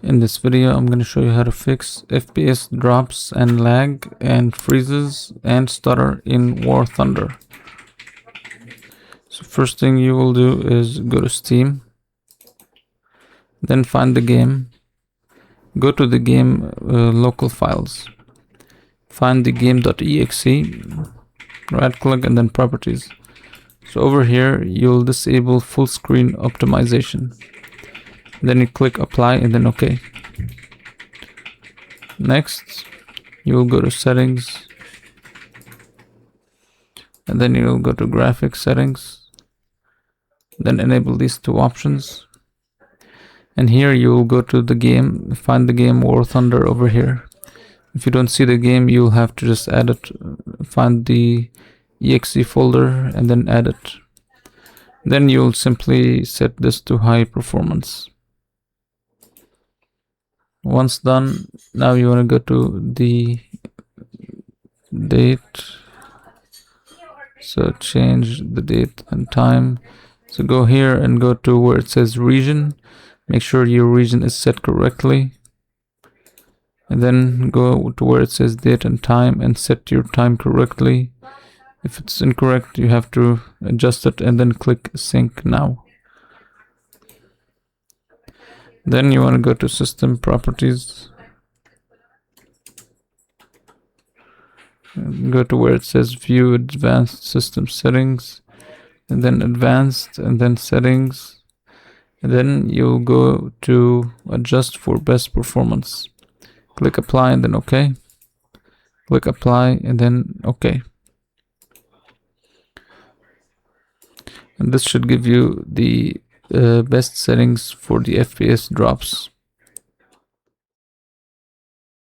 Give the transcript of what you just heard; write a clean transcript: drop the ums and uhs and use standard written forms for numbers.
In this video, I'm going to show you how to fix FPS drops and lag and freezes and stutter in War Thunder. So first thing you will do is go to Steam, then find the game, go to the game local files, find the game.exe, right click and then properties. So over here you'll disable full screen optimization. Then you click apply and then OK. Next, you will go to settings, and then you will go to graphics settings, then enable these two options. And here you will go to the game, find the game War Thunder over here. If you don't see the game, you'll have to just add it, find the exe folder and then add it. Then you'll simply set this to high performance. Once done, now you want to go to the date. So change the date and time. So go here and go to where it says region. Make sure your region is set correctly. And then go to where it says date and time and set your time correctly. If it's incorrect, you have to adjust it and then click sync now. Then you want to go to system properties. And go to where it says view advanced system settings, and then advanced and then settings. And then you'll go to adjust for best performance. Click apply and then OK. Click apply and then OK. And this should give you the best settings for the FPS drops.